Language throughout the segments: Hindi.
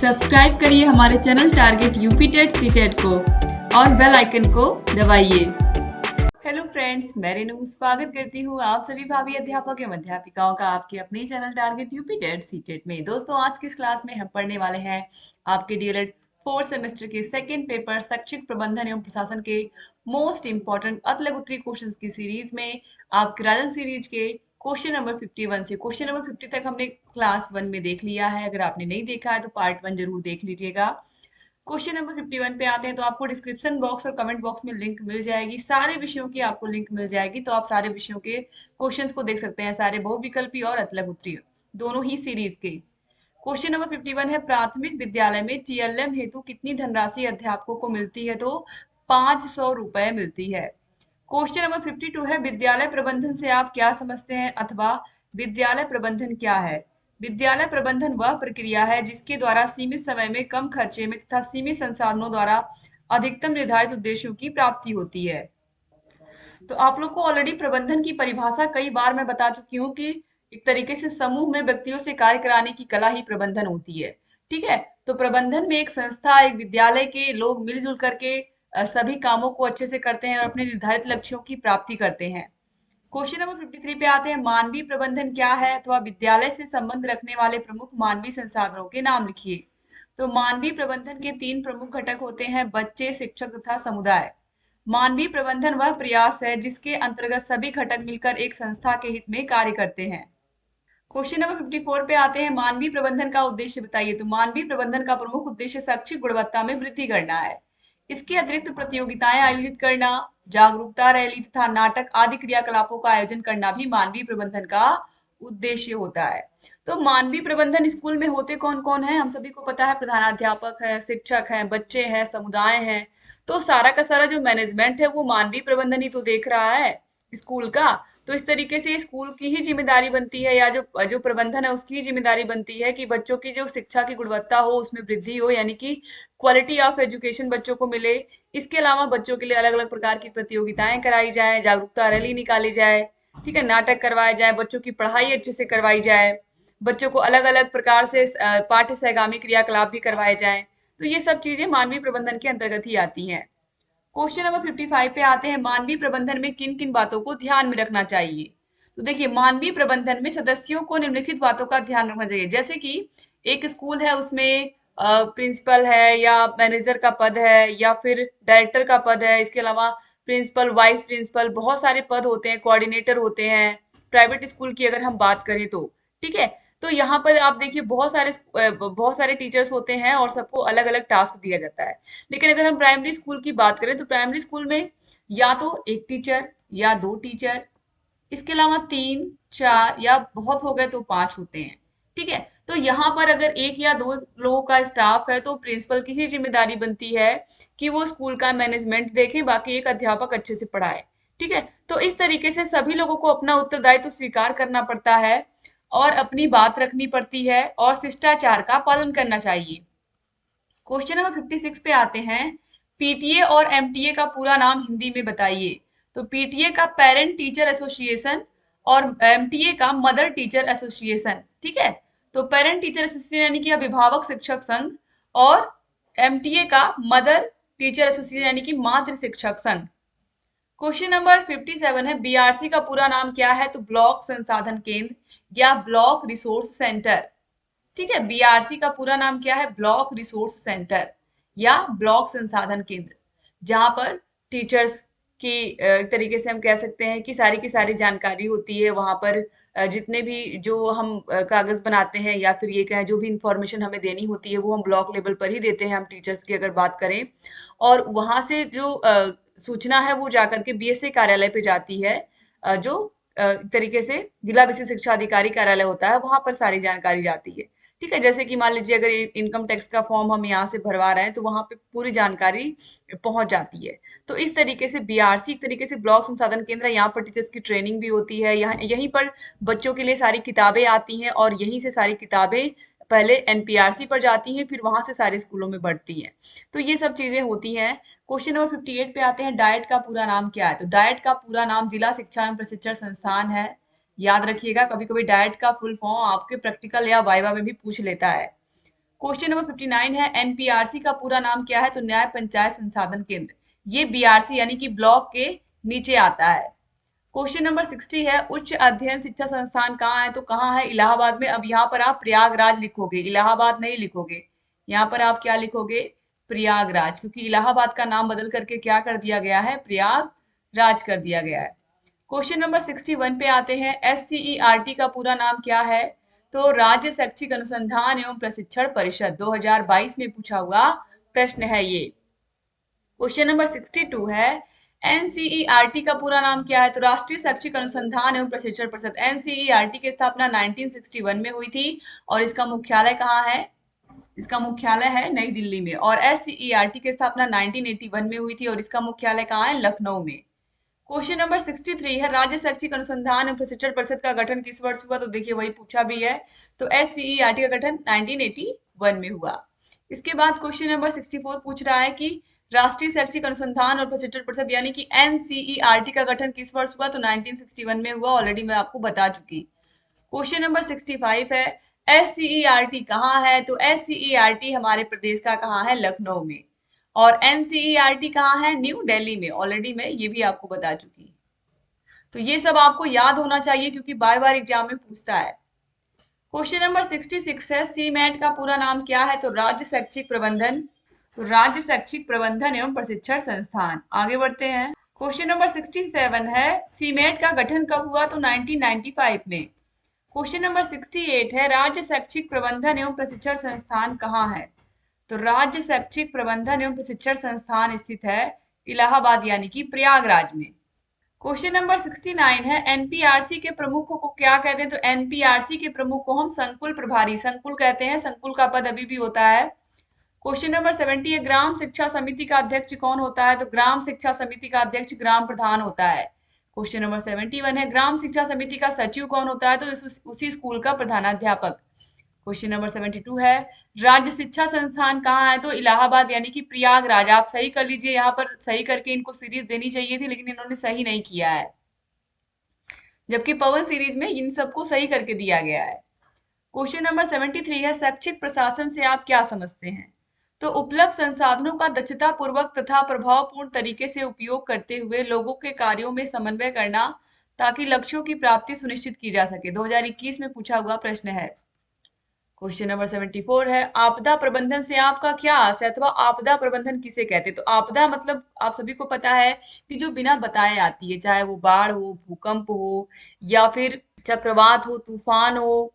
सब्सक्राइब करिए हमारे channel target UP TET CTET को और बेल आइकन को दबाइए। हेलो फ्रेंड्स, मैं रेनू स्वागत करती हूँ आप सभी भावी अध्यापक एवं अध्यापिकाओं का आपके अपने channel target UP TET CTET में। दोस्तों, आज की इस क्लास में हम पढ़ने वाले हैं आपके डीएलएड 4th सेमेस्टर के सेकंड पेपर शैक्षिक प्रबंधन एवं प्रशासन के मोस्ट इंपॉर्टेंट अतलग उत्तरी क्वेश्चन की सीरीज में आपके राजन सीरीज के क्वेश्चन नंबर 51 से क्वेश्चन नंबर 50 तक हमने क्लास 1 में देख लिया है। अगर आपने नहीं देखा है तो पार्ट 1 जरूर देख लीजिएगा। क्वेश्चन नंबर 51 पे आते हैं तो आपको डिस्क्रिप्शन बॉक्स और कमेंट बॉक्स में लिंक मिल जाएगी, सारे विषयों की आपको लिंक मिल जाएगी, तो आप सारे विषयों के क्वेश्चंस को देख सकते हैं, सारे बहुविकल्पी और अतलग उत्तरीय दोनों ही सीरीज के। क्वेश्चन नंबर 51 है, प्राथमिक विद्यालय में टीएलएम हेतु कितनी धनराशि अध्यापकों को मिलती है? तो 500 रुपए मिलती है। क्वेश्चन नंबर 52 है, विद्यालय प्रबंधन से आप क्या समझते हैं अथवा विद्यालय प्रबंधन क्या है? विद्यालय प्रबंधन वह प्रक्रिया है जिसके द्वारा सीमित समय में कम खर्चे में तथा सीमित संसाधनों द्वारा अधिकतम निर्धारित उद्देश्यों की प्राप्ति होती है। तो आप लोग को ऑलरेडी प्रबंधन की परिभाषा कई बार मैं बता चुकी हूँ कि एक तरीके से समूह में व्यक्तियों से कार्य कराने की कला ही प्रबंधन होती है। ठीक है, तो प्रबंधन में एक संस्था, एक विद्यालय के लोग मिलजुल करके सभी कामों को अच्छे से करते हैं और अपने निर्धारित लक्ष्यों की प्राप्ति करते हैं। क्वेश्चन नंबर 53 पे आते हैं, मानवीय प्रबंधन क्या है अथवा विद्यालय से संबंध रखने वाले प्रमुख मानवीय संसाधनों के नाम लिखिए। तो मानवीय प्रबंधन के 3 प्रमुख घटक होते हैं, बच्चे, शिक्षक तथा समुदाय। मानवीय प्रबंधन वह प्रयास है जिसके अंतर्गत सभी घटक मिलकर एक संस्था के हित में कार्य करते हैं। क्वेश्चन नंबर 54 पे आते हैं, मानवीय प्रबंधन का उद्देश्य बताइए। तो मानवीय प्रबंधन का प्रमुख उद्देश्य शैक्षिक गुणवत्ता में वृद्धि करना है। इसके अतिरिक्त प्रतियोगिताएं आयोजित करना, जागरूकता रैली तथा नाटक आदि क्रियाकलापों का आयोजन करना भी मानवीय प्रबंधन का उद्देश्य होता है। तो मानवीय प्रबंधन स्कूल में होते कौन कौन है? हम सभी को पता है, प्रधानाध्यापक है, शिक्षक है, बच्चे हैं, समुदाय है। तो सारा का सारा जो मैनेजमेंट है वो मानवीय प्रबंधन ही तो देख रहा है स्कूल का। तो इस तरीके से स्कूल की ही जिम्मेदारी बनती है, या जो जो प्रबंधन है उसकी ही जिम्मेदारी बनती है कि बच्चों की जो शिक्षा की गुणवत्ता हो उसमें वृद्धि हो, यानी कि क्वालिटी ऑफ एजुकेशन बच्चों को मिले। इसके अलावा बच्चों के लिए अलग अलग प्रकार की प्रतियोगिताएं कराई जाए, जागरूकता रैली निकाली जाए, ठीक है, नाटक करवाए जाए, बच्चों की पढ़ाई अच्छे से करवाई जाए, बच्चों को अलग अलग प्रकार से पाठ्य सहगामी क्रियाकलाप भी करवाए जाए। तो ये सब चीजें मानवीय प्रबंधन के अंतर्गत ही आती हैं। क्वेश्चन नंबर 55 पे आते हैं, मानवीय प्रबंधन में किन किन बातों को ध्यान में रखना चाहिए? तो देखिए, मानवीय प्रबंधन में सदस्यों को निम्नलिखित बातों का ध्यान रखना चाहिए। जैसे कि एक स्कूल है, उसमें प्रिंसिपल है या मैनेजर का पद है या फिर डायरेक्टर का पद है, इसके अलावा प्रिंसिपल, वाइस प्रिंसिपल, बहुत सारे पद होते हैं, कोऑर्डिनेटर होते हैं। प्राइवेट स्कूल की अगर हम बात करें तो ठीक है, तो यहाँ पर आप देखिए बहुत सारे टीचर्स होते हैं और सबको अलग अलग टास्क दिया जाता है। लेकिन अगर हम प्राइमरी स्कूल की बात करें तो प्राइमरी स्कूल में या तो एक टीचर या दो टीचर, इसके अलावा 3, 4 या बहुत हो गए तो 5 होते हैं। ठीक है, तो यहाँ पर अगर एक या दो लोगों का स्टाफ है तो प्रिंसिपल की ही जिम्मेदारी बनती है कि वो स्कूल का मैनेजमेंट देखे, बाकी एक अध्यापक अच्छे से पढ़ाए। ठीक है, तो इस तरीके से सभी लोगों को अपना उत्तरदायित्व स्वीकार करना पड़ता है और अपनी बात रखनी पड़ती है और शिष्टाचार का पालन करना चाहिए। क्वेश्चन नंबर 56 पे आते हैं, पीटीए और एमटीए का पूरा नाम हिंदी में बताइए। तो पीटीए का पेरेंट टीचर एसोसिएशन और एमटीए का मदर टीचर एसोसिएशन। ठीक है, तो पेरेंट टीचर एसोसिएशन यानी कि अभिभावक शिक्षक संघ और एमटीए का मदर टीचर एसोसिएशन यानी कि मातृ शिक्षक संघ। क्वेश्चन नंबर 57 है, बीआरसी का पूरा नाम क्या है? तो ब्लॉक संसाधन केंद्र या ब्लॉक रिसोर्स सेंटर। ठीक है, बीआरसी का पूरा नाम क्या है? ब्लॉक रिसोर्स सेंटर या ब्लॉक संसाधन केंद्र, जहां पर टीचर्स की एक तरीके से हम कह सकते हैं कि सारी की सारी जानकारी होती है। वहां पर जितने भी जो हम कागज बनाते हैं या फिर ये कहें जो भी इंफॉर्मेशन हमें देनी होती है वो हम ब्लॉक लेवल पर ही देते हैं, हम टीचर्स की अगर बात करें। और वहां से जो सूचना है वो जाकर के बीएसए कार्यालय पे जाती है, जो एक तरीके से जिला विशेष शिक्षा अधिकारी कार्यालय होता है, वहां पर सारी जानकारी जाती है। ठीक है, जैसे कि मान लीजिए अगर इनकम टैक्स का फॉर्म हम यहाँ से भरवा रहे हैं तो वहां पे पूरी जानकारी पहुंच जाती है। तो इस तरीके से बीआरसी एक तरीके से ब्लॉक संसाधन केंद्र है, यहाँ पर टीचर्स की ट्रेनिंग भी होती है, यहाँ यहीं पर बच्चों के लिए सारी किताबें आती हैं और यहीं से सारी किताबें पहले एनपीआरसी पर जाती हैं, फिर वहां से सारे स्कूलों में बढ़ती हैं। तो ये सब चीजें होती हैं। क्वेश्चन नंबर 58 पे आते हैं, डाइट का पूरा नाम क्या है? तो डाइट का पूरा नाम जिला शिक्षा एवं प्रशिक्षण संस्थान है। याद रखिएगा, कभी कभी डाइट का फुल फॉर्म आपके प्रैक्टिकल या वाइवा में भी पूछ लेता है। क्वेश्चन नंबर 59 है एनपीआरसी का पूरा नाम क्या है? तो न्याय पंचायत संसाधन केंद्र। ये बीआरसी यानी कि ब्लॉक के नीचे आता है। क्वेश्चन नंबर 60 है उच्च अध्ययन शिक्षा संस्थान कहाँ है? तो कहाँ है? इलाहाबाद में। अब यहाँ पर आप प्रयागराज लिखोगे, इलाहाबाद नहीं लिखोगे। यहाँ पर आप क्या लिखोगे? प्रयागराज, क्योंकि इलाहाबाद का नाम बदल करके क्या कर दिया गया है? प्रयागराज कर दिया गया है। क्वेश्चन नंबर 61 पे आते हैं। एससीईआरटी का पूरा नाम क्या है? तो राज्य शैक्षिक अनुसंधान एवं प्रशिक्षण परिषद। 2022 में पूछा हुआ प्रश्न है ये। क्वेश्चन नंबर 62 है एनसीईआरटी का पूरा नाम क्या है? तो राष्ट्रीय शैक्षिक अनुसंधान एवं प्रशिक्षण परिषद। एनसीईआरटी की स्थापना 1961 में हुई थी और इसका मुख्यालय कहाँ है? इसका मुख्यालय है नई दिल्ली में। और एससीईआरटी की स्थापना 1981 में हुई थी और इसका मुख्यालय कहाँ है? लखनऊ में। क्वेश्चन नंबर 63 है राज्य शैक्षिक अनुसंधान एवं प्रशिक्षण परिषद का गठन किस वर्ष हुआ? तो देखिए वही पूछा भी है। तो एससीईआरटी का गठन 1981 में हुआ। इसके बाद क्वेश्चन नंबर 64 पूछ रहा है कि राष्ट्रीय शैक्षिक अनुसंधान और प्रशिक्षण परिषद यानी कि एनसीईआरटी का गठन किस वर्ष हुआ? तो 1961 में हुआ। ऑलरेडी मैं आपको बता चुकी। क्वेश्चन नंबर 65 है एससीईआरटी कहाँ है? तो एससीईआरटी हमारे प्रदेश का कहाँ है? लखनऊ में। और एनसीईआरटी कहाँ है? न्यू दिल्ली में। ऑलरेडी मैं ये भी आपको बता चुकी। तो ये सब आपको याद होना चाहिए क्योंकि बार बार एग्जाम में पूछता है। क्वेश्चन नंबर 66 है सीमैट का पूरा नाम क्या है? तो राज्य शैक्षिक प्रबंधन। तो राज्य शैक्षिक प्रबंधन एवं प्रशिक्षण संस्थान। आगे बढ़ते हैं। क्वेश्चन नंबर 67 है सीमैट का गठन कब हुआ? तो 1995 में। क्वेश्चन नंबर 68 है राज्य शैक्षिक प्रबंधन एवं प्रशिक्षण संस्थान कहाँ है? तो राज्य शैक्षिक प्रबंधन एवं प्रशिक्षण संस्थान स्थित है इलाहाबाद यानी कि प्रयागराज में। क्वेश्चन नंबर 69 है एनपीआरसी के प्रमुख को क्या कहते हैं? तो एनपीआरसी के प्रमुख को हम संकुल प्रभारी, संकुल कहते हैं। संकुल का पद अभी भी होता है। क्वेश्चन नंबर 70 है ग्राम शिक्षा समिति का अध्यक्ष कौन होता है? तो ग्राम शिक्षा समिति का अध्यक्ष ग्राम प्रधान होता है। क्वेश्चन नंबर 71 है ग्राम शिक्षा समिति का सचिव कौन होता है? तो उसी स्कूल का प्रधानाध्यापक। क्वेश्चन नंबर 72 है राज्य शिक्षा संस्थान कहाँ है? तो इलाहाबाद यानी कि प्रयागराज। आप सही कर लीजिए, यहाँ पर सही करके इनको सीरीज देनी चाहिए थी लेकिन इन्होंने सही नहीं किया है, जबकि पवन सीरीज में इन सबको सही करके दिया गया है। क्वेश्चन नंबर 73 है शैक्षिक प्रशासन से आप क्या समझते हैं? तो उपलब्ध संसाधनों का दक्षता पूर्वक तथा प्रभावपूर्ण तरीके से उपयोग करते हुए लोगों के कार्यों में समन्वय करना ताकि लक्ष्यों की प्राप्ति सुनिश्चित की जा सके। 2021 में पूछा हुआ प्रश्न है। क्वेश्चन नंबर 74 है आपदा प्रबंधन से आपका क्या आशय अथवा आपदा प्रबंधन किसे कहते हैं? तो आपदा मतलब आप सभी को पता है कि जो बिना बताए आती है, चाहे वो बाढ़ हो, भूकंप हो या फिर चक्रवात हो, तूफान हो,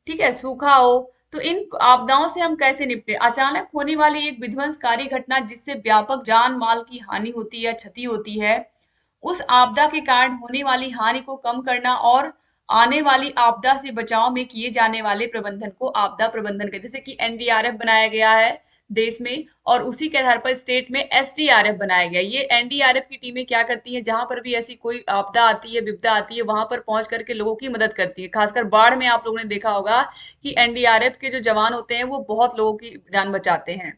ठीक है, सूखा हो। तो इन आपदाओं से हम कैसे निपटे? अचानक होने वाली एक विध्वंसकारी घटना जिससे व्यापक जान माल की हानि होती है, क्षति होती है, उस आपदा के कारण होने वाली हानि को कम करना और आने वाली आपदा से बचाव में किए जाने वाले प्रबंधन को आपदा प्रबंधन कहते हैं। जैसे कि एनडीआरएफ बनाया गया है देश में और उसी के आधार पर स्टेट में एसडीआरएफ बनाया गया। ये एनडीआरएफ की टीमें क्या करती हैं? जहां पर भी ऐसी कोई आपदा आती है, विपदा आती है, वहां पर पहुंच करके लोगों की मदद करती है। खासकर बाढ़ में आप लोगों ने देखा होगा कि एनडीआरएफ के जो जवान होते हैं वो बहुत लोगों की जान बचाते हैं।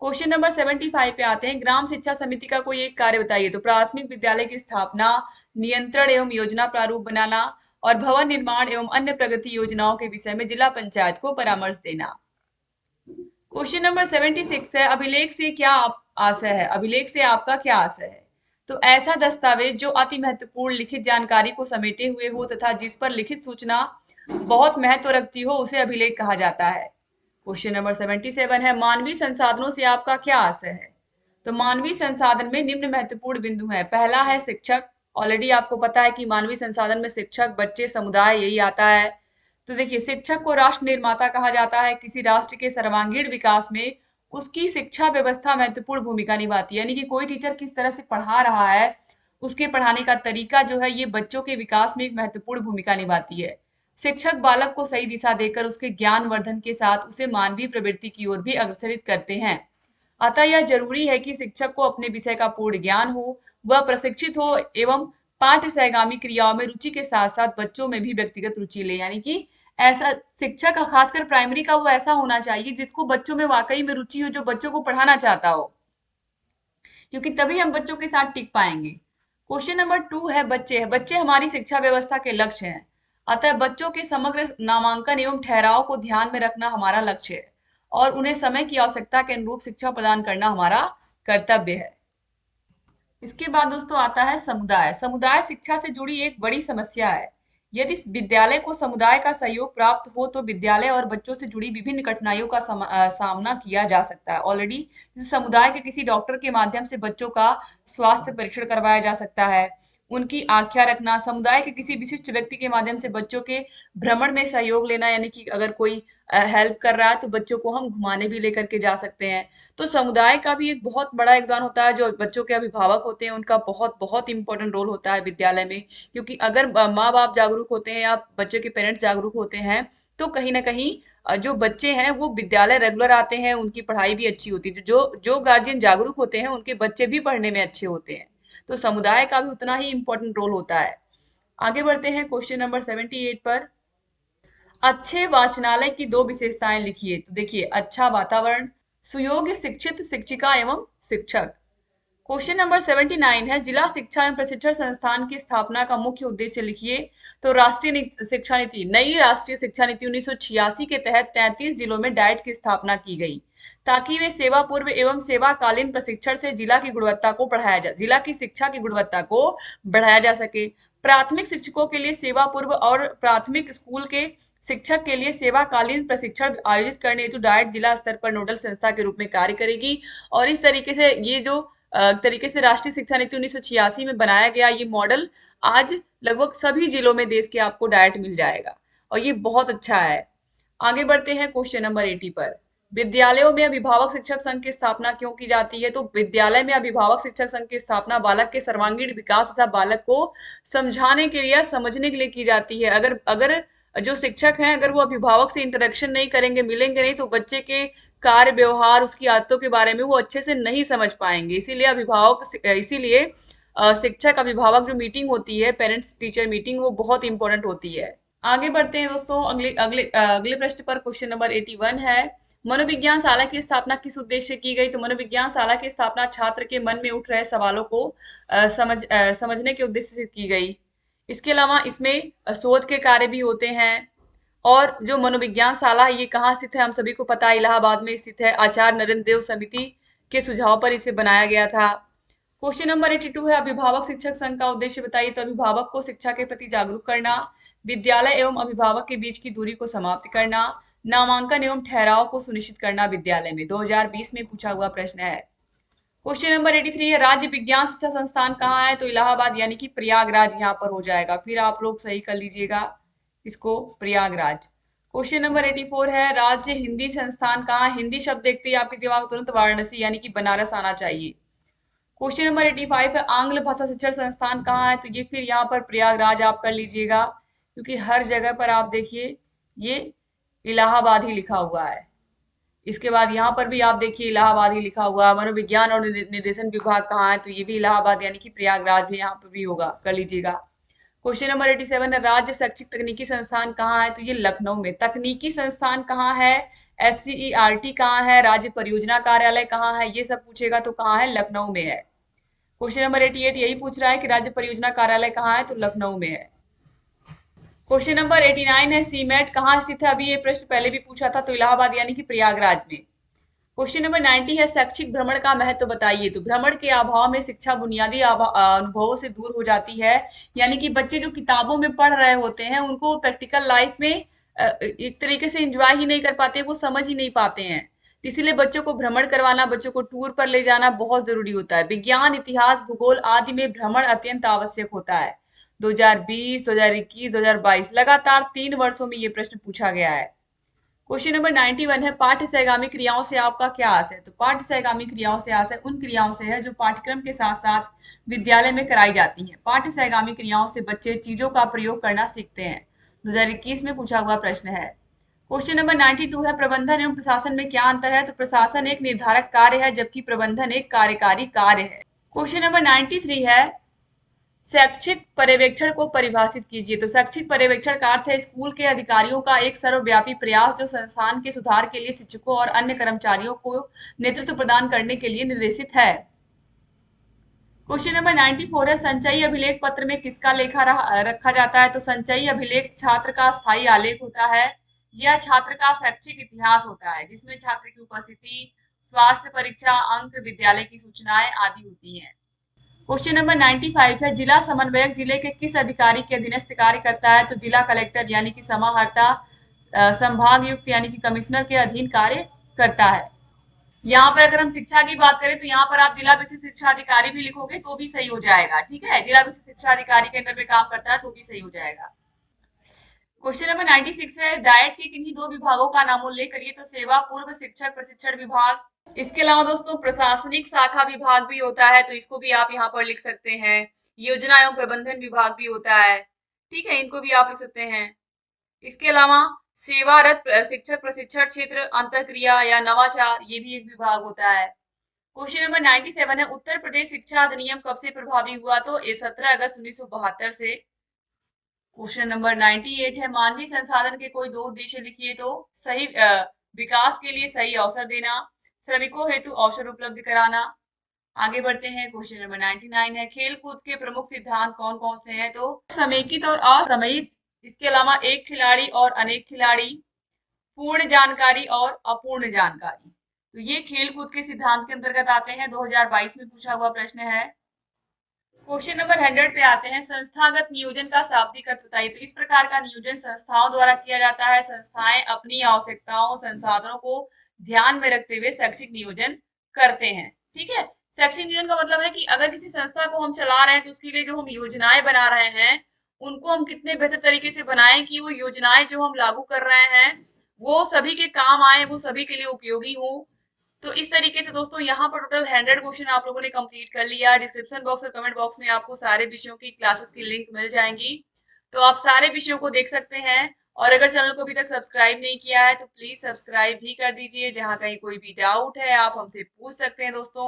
क्वेश्चन नंबर 75 पे आते हैं ग्राम शिक्षा समिति का कोई एक कार्य बताइए। तो प्राथमिक विद्यालय की स्थापना, नियंत्रण एवं योजना प्रारूप बनाना और भवन निर्माण एवं अन्य प्रगति योजनाओं के विषय में जिला पंचायत को परामर्श देना। क्वेश्चन नंबर 76 है अभिलेख से क्या आशय है? अभिलेख से आपका क्या आशय है? तो ऐसा दस्तावेज जो अति महत्वपूर्ण लिखित जानकारी को समेटे हुए हो तथा जिस पर लिखित सूचना बहुत महत्व रखती हो उसे अभिलेख कहा जाता है। क्वेश्चन नंबर 77 है मानवीय संसाधनों से आपका क्या आशय है? तो मानवीय संसाधन में निम्न महत्वपूर्ण बिंदु है। पहला है शिक्षक। ऑलरेडी आपको पता है कि मानवीय संसाधन में शिक्षक, बच्चे, समुदाय यही आता है। तो देखिए शिक्षक को राष्ट्र निर्माता कहा जाता है। किसी राष्ट्र के सर्वांगीण विकास में उसकी शिक्षा व्यवस्था महत्वपूर्ण भूमिका निभाती है। यानी कि कोई टीचर किस तरह से पढ़ा रहा है, उसके पढ़ाने का तरीका जो है ये बच्चों के विकास में एक महत्वपूर्ण भूमिका निभाती है। शिक्षक बालक को सही दिशा देकर उसके ज्ञान वर्धन के साथ उसे मानवीय प्रवृत्ति की ओर भी अग्रसरित करते हैं। अतः यह जरूरी है कि शिक्षक को अपने विषय का पूर्ण ज्ञान हो, वह प्रशिक्षित हो एवं पाठ्य सहगामी क्रियाओं में रुचि के साथ साथ बच्चों में भी व्यक्तिगत रुचि ले। यानी कि ऐसा शिक्षक का खासकर प्राइमरी का वो ऐसा होना चाहिए जिसको बच्चों में वाकई में रुचि हो, जो बच्चों को पढ़ाना चाहता हो, क्योंकि तभी हम बच्चों के साथ टिक पाएंगे। क्वेश्चन नंबर 2 है बच्चे। बच्चे हमारी शिक्षा व्यवस्था के लक्ष्य हैं, अतः बच्चों के समग्र नामांकन एवं ठहराव को ध्यान में रखना हमारा लक्ष्य है। और उन्हें समय की आवश्यकता के अनुरूप शिक्षा प्रदान करना हमारा कर्तव्य है। इसके बाद दोस्तों आता है समुदाय। समुदाय शिक्षा से जुड़ी एक बड़ी समस्या है। यदि विद्यालय को समुदाय का सहयोग प्राप्त हो तो विद्यालय और बच्चों से जुड़ी विभिन्न कठिनाइयों का सामना किया जा सकता है। ऑलरेडी जैसे समुदाय के किसी डॉक्टर के माध्यम से बच्चों का स्वास्थ्य परीक्षण करवाया जा सकता है। उनकी आख्या रखना, समुदाय के किसी विशिष्ट व्यक्ति के माध्यम से बच्चों के भ्रमण में सहयोग लेना, यानी कि अगर कोई हेल्प कर रहा है तो बच्चों को हम घुमाने भी लेकर के जा सकते हैं। तो समुदाय का भी एक बहुत बड़ा योगदान होता है। जो बच्चों के अभिभावक होते हैं उनका बहुत बहुत इंपॉर्टेंट रोल होता है विद्यालय में, क्योंकि अगर माँ बाप जागरूक होते हैं या बच्चे के पेरेंट्स जागरूक होते हैं तो कहीं ना कहीं जो बच्चे हैं वो विद्यालय रेगुलर आते हैं, उनकी पढ़ाई भी अच्छी होती है। जो जो गार्जियन जागरूक होते हैं उनके बच्चे भी पढ़ने में अच्छे होते हैं। तो समुदाय का भी उतना ही इंपॉर्टेंट रोल होता है। आगे बढ़ते हैं क्वेश्चन नंबर 78 पर। अच्छे वाचनालय की दो विशेषताएं लिखिए। तो देखिए, अच्छा वातावरण, सुयोग्य शिक्षित शिक्षिका एवं शिक्षक। क्वेश्चन नंबर 79 है, जिला शिक्षा एवं प्रशिक्षण संस्थान की स्थापना का मुख्य उद्देश्य लिखिए। तो शिक्षा नीति, नई राष्ट्रीय शिक्षा नीति 1986 के तहत 33 जिलों में डाइट की स्थापना की गई ताकि वे सेवा पूर्व एवं सेवाकालीन प्रशिक्षण से जिला की शिक्षा की गुणवत्ता को बढ़ाया जा सके। प्राथमिक शिक्षकों के लिए सेवा पूर्व और प्राथमिक स्कूल के शिक्षक के लिए सेवाकालीन प्रशिक्षण आयोजित करने हेतु डाइट जिला स्तर पर नोडल संस्था के रूप में कार्य करेगी। और इस तरीके से ये जो तरीके से राष्ट्रीय शिक्षा नीति 1986 में बनाया गया ये मॉडल आज लगभग सभी जिलों में देश के आपको डाइट मिल जाएगा और ये बहुत अच्छा है। आगे बढ़ते हैं क्वेश्चन नंबर 80 पर। विद्यालयों में अभिभावक शिक्षक संघ की स्थापना क्यों की जाती है? तो विद्यालय में अभिभावक शिक्षक संघ की स्थापना बालक के सर्वांगीण विकास तथा बालक को समझाने के लिए, समझने के लिए की जाती है। अगर अगर जो शिक्षक हैं अगर वो अभिभावक से इंटरेक्शन नहीं करेंगे, मिलेंगे नहीं, तो बच्चे के कार्य व्यवहार, उसकी आदतों के बारे में वो अच्छे से नहीं समझ पाएंगे। इसीलिए शिक्षक अभिभावक जो मीटिंग होती है, पेरेंट्स टीचर मीटिंग, वो बहुत इंपॉर्टेंट होती है। आगे बढ़ते हैं दोस्तों अगले प्रश्न पर। क्वेश्चन नंबर 81 है, मनोविज्ञान शाला की स्थापना किस उद्देश्य से की गई? तो मनोविज्ञान शाला की स्थापना छात्र के मन में उठ रहे सवालों को समझने के उद्देश्य से की गई। इसके अलावा इसमें शोध के कार्य भी होते हैं। और जो मनोविज्ञान शाला है ये कहाँ स्थित है? हम सभी को पता है, इलाहाबाद में स्थित है। आचार्य नरेंद्र देव समिति के सुझाव पर इसे बनाया गया था। क्वेश्चन नंबर 82 है, अभिभावक शिक्षक संघ का उद्देश्य बताइए। तो अभिभावक को शिक्षा के प्रति जागरूक करना, विद्यालय एवं अभिभावक के बीच की दूरी को समाप्त करना, नामांकन एवं ठहराव को सुनिश्चित करना विद्यालय में। 2020 में पूछा हुआ प्रश्न है। क्वेश्चन नंबर 83 है, राज्य विज्ञान शिक्षा संस्थान कहाँ है? तो इलाहाबाद यानी कि प्रयागराज यहाँ पर हो जाएगा। फिर आप लोग सही कर लीजिएगा इसको, प्रयागराज। क्वेश्चन नंबर 84 है, राज्य हिंदी संस्थान कहाँ? हिंदी शब्द देखते ही आपके दिमाग तुरंत वाराणसी यानी कि बनारस आना चाहिए। क्वेश्चन नंबर 85 है, आंग्ल भाषा शिक्षण संस्थान कहाँ है? तो ये फिर यहाँ पर प्रयागराज आप कर लीजिएगा, क्योंकि हर जगह पर आप देखिए ये इलाहाबाद ही लिखा हुआ है। इसके बाद यहाँ पर भी आप देखिए इलाहाबाद ही लिखा हुआ है। मनोविज्ञान और निर्देशन विभाग कहाँ है? तो ये भी इलाहाबाद यानी कि प्रयागराज भी यहाँ पर भी होगा, कर लीजिएगा। क्वेश्चन नंबर 87 है, राज्य शैक्षिक तकनीकी संस्थान कहाँ है? तो ये लखनऊ में। तकनीकी संस्थान कहाँ है? SCERT कहाँ है? राज्य परियोजना कार्यालय कहाँ है? ये सब पूछेगा तो कहाँ है? लखनऊ में है। क्वेश्चन नंबर 88 यही पूछ रहा है कि राज्य परियोजना कार्यालय कहाँ है? तो लखनऊ में है। क्वेश्चन नंबर 89 है, सीमेट कहाँ स्थित है? अभी ये प्रश्न पहले भी पूछा था, तो इलाहाबाद यानी कि प्रयागराज में। क्वेश्चन नंबर 90 है, शैक्षिक भ्रमण का महत्व बताइए। तो भ्रमण के अभाव में शिक्षा बुनियादी अनुभवों से दूर हो जाती है, यानी कि बच्चे जो किताबों में पढ़ रहे होते हैं उनको प्रैक्टिकल लाइफ में एक तरीके से एंजॉय ही नहीं कर पाते, वो समझ ही नहीं पाते हैं। तो इसीलिए बच्चों को भ्रमण करवाना, बच्चों को टूर पर ले जाना बहुत जरूरी होता है। विज्ञान, इतिहास, भूगोल आदि में भ्रमण अत्यंत आवश्यक होता है। 2020, 2021, 2022 लगातार 3 वर्षों में ये प्रश्न पूछा गया है। क्वेश्चन नंबर 91 है, पाठ्य सहगामी क्रियाओं से आपका क्या आस है? तो पाठ्य सहगामी क्रियाओं से आस है उन क्रियाओं से है जो पाठ्यक्रम के साथ साथ विद्यालय में कराई जाती हैं। पाठ्य सहगामी क्रियाओं से बच्चे चीजों का प्रयोग करना सीखते हैं। 2021 में पूछा हुआ प्रश्न है। क्वेश्चन नंबर 92 है, प्रबंधन एवं प्रशासन में क्या अंतर है? तो प्रशासन एक निर्धारक कार्य है जबकि प्रबंधन एक कार्यकारी कार्य है। क्वेश्चन नंबर 93 है, शैक्षिक पर्यवेक्षण को परिभाषित कीजिए। तो शैक्षिक पर्यवेक्षण का अर्थ है स्कूल के अधिकारियों का एक सर्वव्यापी प्रयास जो संस्थान के सुधार के लिए शिक्षकों और अन्य कर्मचारियों को नेतृत्व प्रदान करने के लिए निर्देशित है। क्वेश्चन नंबर 94 है, संचयी अभिलेख पत्र में किसका लेखा रखा जाता है? तो संचयी अभिलेख छात्र का स्थायी आलेख होता है। यह छात्र का शैक्षिक इतिहास होता है, जिसमें छात्र की उपस्थिति, स्वास्थ्य परीक्षा, अंक, विद्यालय की सूचनाएं आदि होती हैं। क्वेश्चन नंबर 95 है, जिला समन्वयक जिले के किस अधिकारी के अधीनस्थ कार्य करता है? तो जिला कलेक्टर यानी कि समाहर्ता, संभागयुक्त यानी कि कमिश्नर के अधीन कार्य करता है। यहाँ पर अगर हम शिक्षा की बात करें तो यहाँ पर आप जिला विशिष्ट शिक्षा अधिकारी भी लिखोगे तो भी सही हो जाएगा। ठीक है, जिला विशिष्ट शिक्षा अधिकारी के अंदर में काम करता है तो भी सही हो जाएगा। क्वेश्चन नंबर 96 है, डाइट के किन्हीं दो विभागों का नाम उल्लेख करिए? तो सेवा पूर्व शिक्षक प्रशिक्षण विभाग। इसके अलावा दोस्तों प्रशासनिक शाखा विभाग भी होता है, तो इसको भी आप यहाँ पर लिख सकते हैं। योजना एवं प्रबंधन विभाग भी होता है। ठीक है, इनको भी आप लिख सकते हैं। इसके अलावा सेवारत शिक्षक प्रशिक्षण क्षेत्र अंतःक्रिया या नवाचार, ये भी एक विभाग होता है। क्वेश्चन नंबर 97 है, उत्तर प्रदेश शिक्षा अधिनियम कब से प्रभावी हुआ? तो ये 17 अगस्त 1972 से। क्वेश्चन नंबर 98 है, मानवीय संसाधन के कोई दो उद्देश्य लिखिए? तो सही विकास के लिए सही अवसर देना, श्रमिकों हेतु अवसर उपलब्ध कराना। आगे बढ़ते हैं, क्वेश्चन नंबर 99 है, खेल कूद के प्रमुख सिद्धांत कौन कौन से हैं? तो समेकित और असमेकित, इसके अलावा एक खिलाड़ी और अनेक खिलाड़ी, पूर्ण जानकारी और अपूर्ण जानकारी, तो ये खेल कूद के सिद्धांत के अंतर्गत आते हैं। 2022 में पूछा हुआ प्रश्न है। क्वेश्चन नंबर 100 पे आते हैं, संस्थागत नियोजन का शाब्दिक अर्थ बताइए? तो इस प्रकार का नियोजन संस्थाओं द्वारा किया जाता है। संस्थाएं अपनी आवश्यकताओं, संसाधनों को ध्यान में रखते हुए शैक्षिक नियोजन करते हैं। ठीक है, शैक्षिक नियोजन का मतलब है कि अगर किसी संस्था को हम चला रहे हैं तो उसके लिए जो हम योजनाएं बना रहे हैं उनको हम कितने बेहतर तरीके से बनाएं कि वो योजनाएं जो हम लागू कर रहे हैं वो सभी के काम आए, वो सभी के लिए उपयोगी हो। तो इस तरीके से दोस्तों यहाँ पर टोटल 100 क्वेश्चन आप लोगों ने कंप्लीट कर लिया। डिस्क्रिप्शन बॉक्स और कमेंट बॉक्स में आपको सारे विषयों की क्लासेस की लिंक मिल जाएंगी, तो आप सारे विषयों को देख सकते हैं। और अगर चैनल को अभी तक सब्सक्राइब नहीं किया है तो प्लीज सब्सक्राइब भी कर दीजिए। जहां कहीं कोई भी डाउट है आप हमसे पूछ सकते हैं दोस्तों।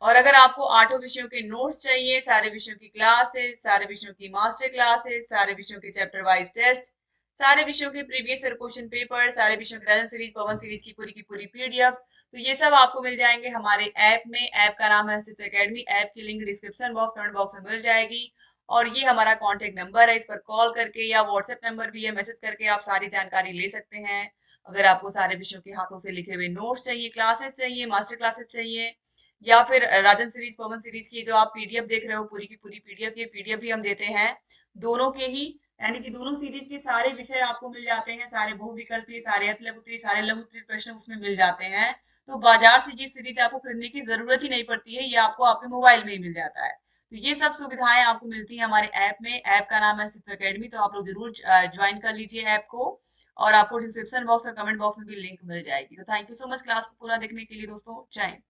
और अगर आपको आठों विषयों के नोट्स चाहिए, सारे विषयों की क्लासेस, सारे विषयों की मास्टर क्लासेस, सारे विषयों के चैप्टर वाइज टेस्ट, सारे विषयों के प्रीवियस ईयर क्वेश्चन पेपर, सारे विषयों की राजन सीरीज, पवन सीरीज की पूरी पीडीएफ, तो ये सब आपको मिल जाएंगे हमारे ऐप में। ऐप का नाम है स्टिच एकेडमी। ऐप की link description box, comment box में मिल जाएगी। और ये हमारा कॉन्टेक्ट नंबर है, इस पर कॉल करके या व्हाट्सएप नंबर भी है, मैसेज करके आप सारी जानकारी ले सकते हैं। अगर आपको सारे विषयों के हाथों से लिखे हुए नोट्स चाहिए, क्लासेस चाहिए, मास्टर क्लासेस चाहिए, या फिर राजन सीरीज, पवन सीरीज की जो आप पीडीएफ देख रहे हो पूरी की पूरी पीडीएफ, ये पीडीएफ भी हम देते हैं दोनों के ही, यानी कि दोनों सीरीज के सारे विषय आपको मिल जाते हैं। सारे बहुविकल्पीय, सारे अति लघु उत्तरीय, सारे लघु उत्तरीय प्रश्न उसमें मिल जाते हैं। तो बाजार से ये सीरीज आपको खरीदने की जरूरत ही नहीं पड़ती है, ये आपको आपके मोबाइल में ही मिल जाता है। तो ये सब सुविधाएं आपको मिलती है हमारे ऐप में। ऐप का नाम है स्टिच एकेडमी, तो आप लोग जरूर ज्वाइन कर लीजिए ऐप को। और आपको डिस्क्रिप्शन बॉक्स और कमेंट बॉक्स में भी लिंक मिल जाएगी। तो thank you so much class को पूरा देखने के लिए दोस्तों। जय हिंद।